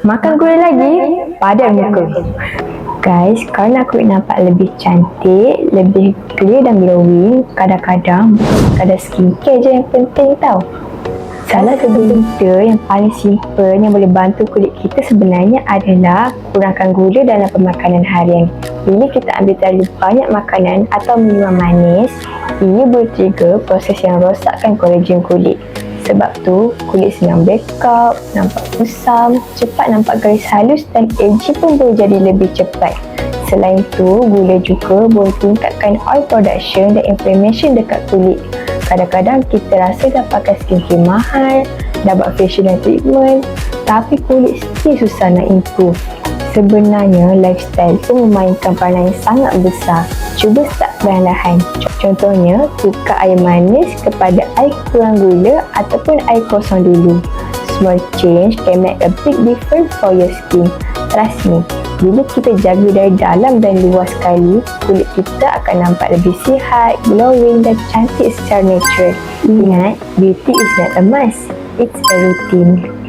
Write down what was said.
Makan gula lagi, padan muka. Guys, kalau nak kulit nampak lebih cantik, lebih clear dan glowing, kadang-kadang kadar skincare je yang penting tau. Salah satu benda yang paling simple yang boleh bantu kulit kita sebenarnya adalah kurangkan gula dalam pemakanan harian. Bila kita ambil terlalu banyak makanan atau minuman manis, ia boleh trigger proses yang rosakkan kolagen kulit. Sebab tu, kulit senang breakout, nampak kusam, cepat nampak garis halus dan aging pun boleh jadi lebih cepat. Selain tu, gula juga boleh tingkatkan oil production dan inflammation dekat kulit. Kadang-kadang kita rasa dah pakai skincare mahal, dah buat facial dan treatment, tapi kulit still susah nak improve. Sebenarnya, lifestyle tu memainkan peranan yang sangat besar. Cuba start perlahan. Contohnya, tukar air manis kepada air kurang gula ataupun air kosong dulu. Small change can make a big difference for your skin. Trust me, bila kita jaga dari dalam dan luar sekali, kulit kita akan nampak lebih sihat, glowing dan cantik secara natural. Ingat, beauty is not a must, it's a routine.